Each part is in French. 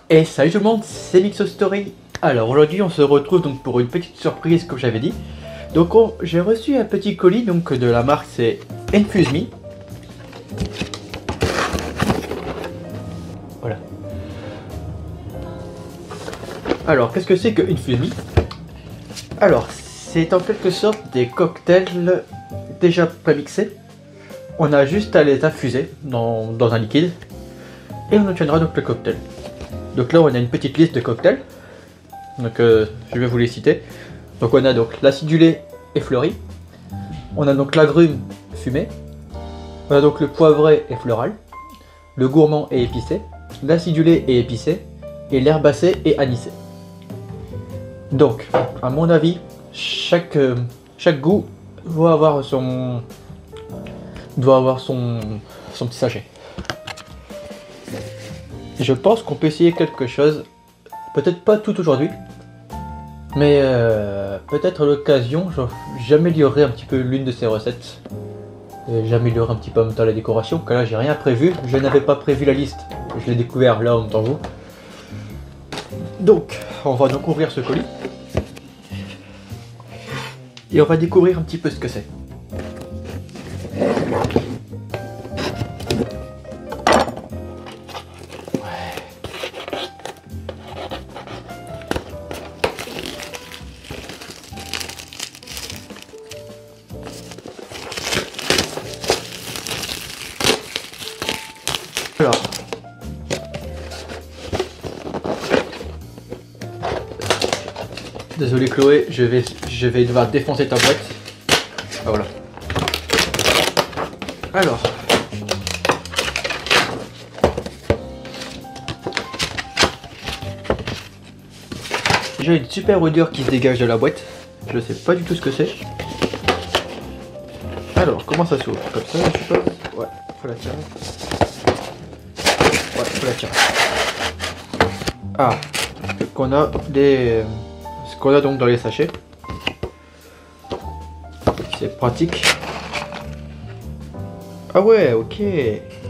Et salut tout le monde, c'est Mixo Story. Alors aujourd'hui on se retrouve donc pour une petite surprise comme j'avais dit. Donc j'ai reçu un petit colis donc de la marque, c'est Infuse Me. Voilà. Alors qu'est-ce que c'est que Infuse Me? Alors c'est en quelque sorte des cocktails déjà prémixés. On a juste à les infuser dans un liquide et on obtiendra donc le cocktail. Donc là on a une petite liste de cocktails, donc je vais vous les citer. Donc on a donc l'acidulé et fleuri, on a donc l'agrume fumé, on a donc le poivré et floral, le gourmand et épicé, l'acidulé et épicé, et l'herbacé et anisé. Donc à mon avis, chaque goût doit avoir son petit sachet. Je pense qu'on peut essayer quelque chose, peut-être pas tout aujourd'hui, mais peut-être à l'occasion, j'améliorerai un petit peu l'une de ces recettes. J'améliorerai un petit peu en même temps la décoration, car là j'ai rien prévu, je n'avais pas prévu la liste, je l'ai découvert là en même temps vous. Donc, on va donc ouvrir ce colis, et on va découvrir un petit peu ce que c'est. Alors, désolé Chloé, je vais devoir défoncer ta boîte. Ah, voilà. Alors, j'ai une super odeur qui se dégage de la boîte. Je sais pas du tout ce que c'est. Alors, comment ça s'ouvre? Comme ça, je suppose. Ouais, faut la tirer. Ouais, faut la tirer. Ah, qu'on a ce qu'on a donc dans les sachets. C'est pratique. Ah ouais, ok,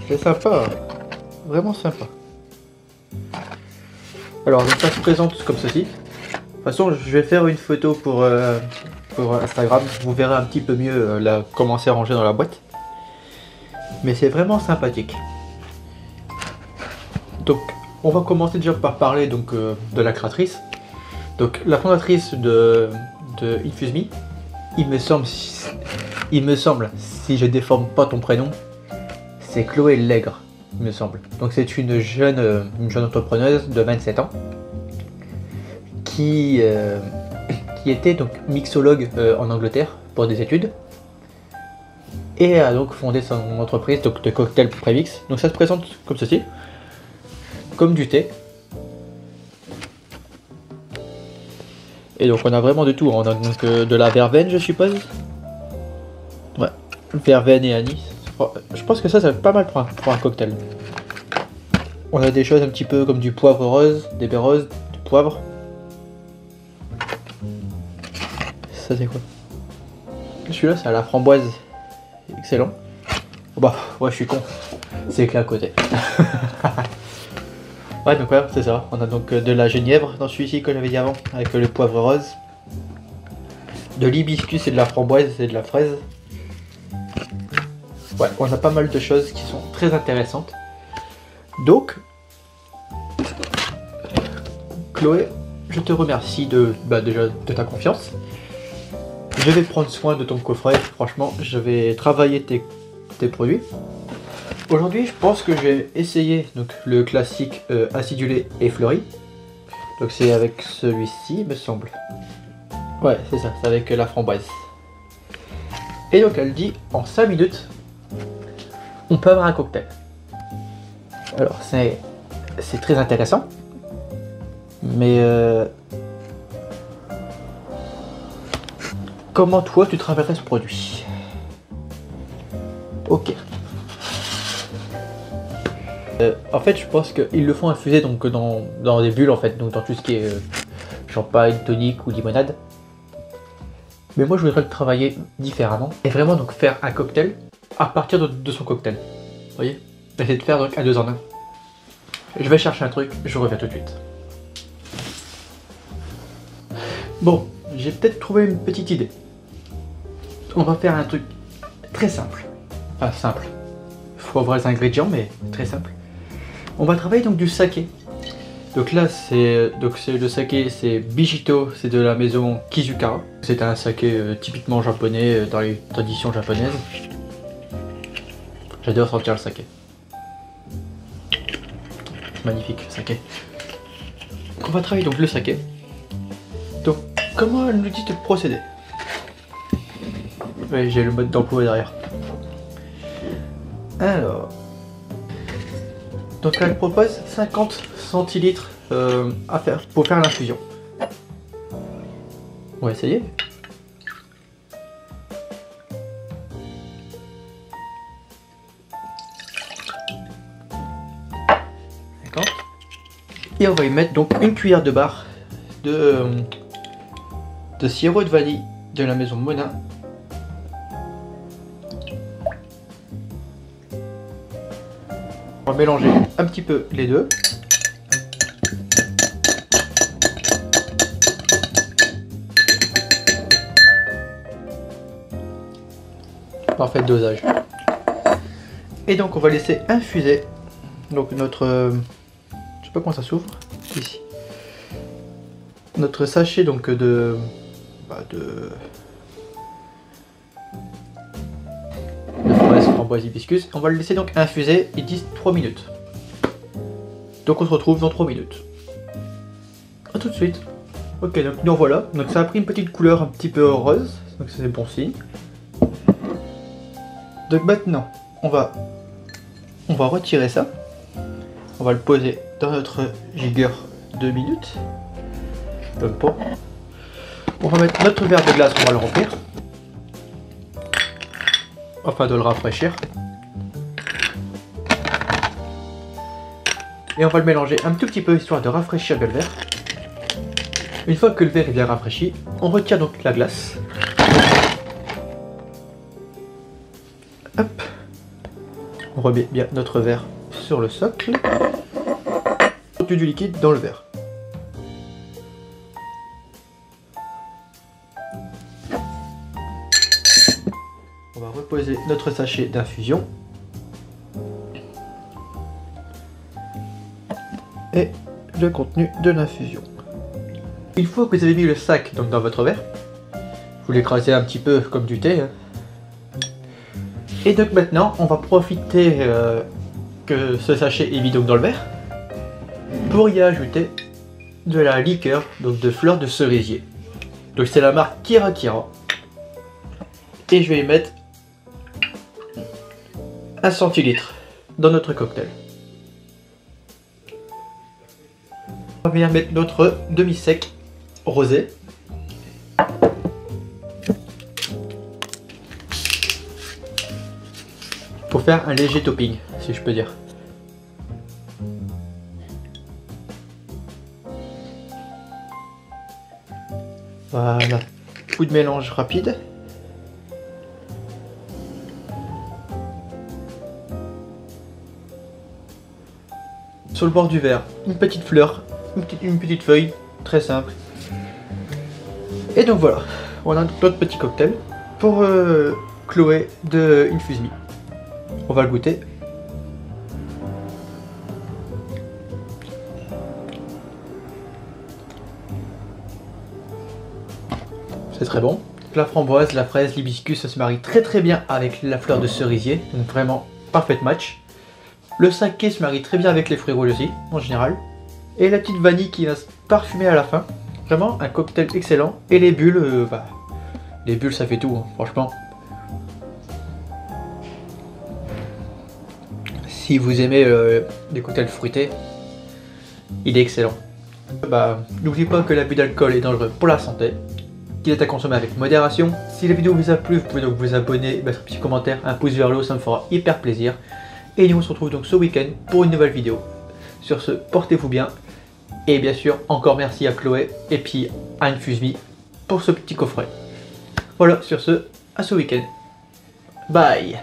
c'est sympa, vraiment sympa. Alors donc ça se présente comme ceci. De toute façon, je vais faire une photo pour Instagram. Vous verrez un petit peu mieux comment c'est rangé dans la boîte. Mais c'est vraiment sympathique. Donc, on va commencer déjà par parler donc de la créatrice. Donc, la fondatrice de Infuse Me, il me semble, si je déforme pas ton prénom, c'est Chloé Lègre, il me semble. Donc, c'est une jeune entrepreneuse de 27 ans qui était donc mixologue en Angleterre pour des études et a donc fondé son entreprise donc, de cocktails prémix. Donc, ça se présente comme ceci. Comme du thé. Et donc on a vraiment de tout, on a donc de la verveine je suppose. Ouais, verveine et anis. Je pense que ça va être pas mal pour un cocktail. On a des choses un petit peu comme du poivre rose, des baies roses, du poivre. Ça c'est quoi? Celui-là c'est à la framboise. Excellent. Oh bah ouais je suis con. C'est écrit à côté. Ouais, donc ouais, c'est ça. On a donc de la genièvre dans celui-ci que j'avais dit avant, avec le poivre rose. De l'hibiscus et de la framboise et de la fraise. Ouais, on a pas mal de choses qui sont très intéressantes. Donc, Chloé, je te remercie déjà de ta confiance. Je vais prendre soin de ton coffret. Franchement, je vais travailler tes produits. Aujourd'hui, je pense que je vais essayer donc, le classique acidulé et fleuri. Donc c'est avec celui-ci, me semble. Ouais, c'est ça, c'est avec la framboise. Et donc elle dit, en 5 minutes, on peut avoir un cocktail. Alors c'est très intéressant. Mais comment toi tu travaillerais ce produit? Ok. En fait, je pense qu'ils le font infuser donc dans des bulles en fait, donc dans tout ce qui est champagne, tonique ou limonade. Mais moi, je voudrais le travailler différemment et vraiment donc faire un cocktail à partir de son cocktail. Vous voyez? Essayer de faire donc un 2 en 1. Je vais chercher un truc, je reviens tout de suite. Bon, j'ai peut-être trouvé une petite idée. On va faire un truc très simple. Enfin simple. Faut avoir les ingrédients, mais très simple. On va travailler donc du saké. Donc là, c'est le saké, c'est Bijito, c'est de la maison Kizukara. C'est un saké typiquement japonais dans les traditions japonaises. J'adore sentir le saké. Magnifique le saké. On va travailler donc le saké. Donc comment elle nous dit de procéder? Oui, j'ai le mode d'emploi derrière. Alors, donc elle propose 50 centilitres à faire pour faire l'infusion. On va essayer. D'accord. Et on va y mettre donc une cuillère de barre de sirop de vanille de la maison Monin. On va mélanger un petit peu les deux. Parfait dosage. Et donc on va laisser infuser donc notre je sais pas comment ça s'ouvre ici. Notre sachet donc de fraises, framboises, hibiscus. On va le laisser donc infuser, ils disent 3 minutes. Donc on se retrouve dans 3 minutes. A tout de suite. Ok, donc nous voilà. Donc ça a pris une petite couleur un petit peu rose, donc c'est bon signe. Donc maintenant, on va retirer ça. On va le poser dans notre gigueur 2 minutes. Le pot. On va mettre notre verre de glace, on va le remplir. Afin de le rafraîchir. Et on va le mélanger un tout petit peu histoire de rafraîchir bien le verre. Une fois que le verre est bien rafraîchi, on retire donc la glace. Hop. On remet bien notre verre sur le socle. Du liquide dans le verre. On va reposer notre sachet d'infusion. Et le contenu de l'infusion. Une fois que vous avez mis le sac donc dans votre verre, vous l'écrasez un petit peu comme du thé. Hein. Et donc maintenant, on va profiter que ce sachet est mis donc dans le verre pour y ajouter de la liqueur donc de fleurs de cerisier. Donc c'est la marque Kira Kira. Et je vais y mettre 1 centilitre dans notre cocktail. On va venir mettre notre demi-sec rosé. Pour faire un léger topping, si je peux dire. Voilà, coup de mélange rapide. Sur le bord du verre, une petite fleur, une petite feuille, très simple. Et donc voilà, on a notre petit cocktail pour Chloé de Infuse Me. On va le goûter. C'est très bon. La framboise, la fraise, l'hibiscus, ça se marie très bien avec la fleur de cerisier. Donc vraiment, parfait match. Le saké se marie très bien avec les fruits rouges aussi, en général. Et la petite vanille qui va se parfumer à la fin. Vraiment un cocktail excellent. Et les bulles, les bulles ça fait tout, hein, franchement. Si vous aimez les cocktails fruités, il est excellent. N'oubliez pas que l'abus d'alcool est dangereux pour la santé, qu'il est à consommer avec modération. Si la vidéo vous a plu, vous pouvez donc vous abonner, mettre un petit commentaire, un pouce vers le haut, ça me fera hyper plaisir. Et nous on se retrouve donc ce week-end pour une nouvelle vidéo. Sur ce, portez-vous bien. Et bien sûr, encore merci à Chloé et puis à Infuse Me pour ce petit coffret. Voilà, sur ce, à ce week-end. Bye.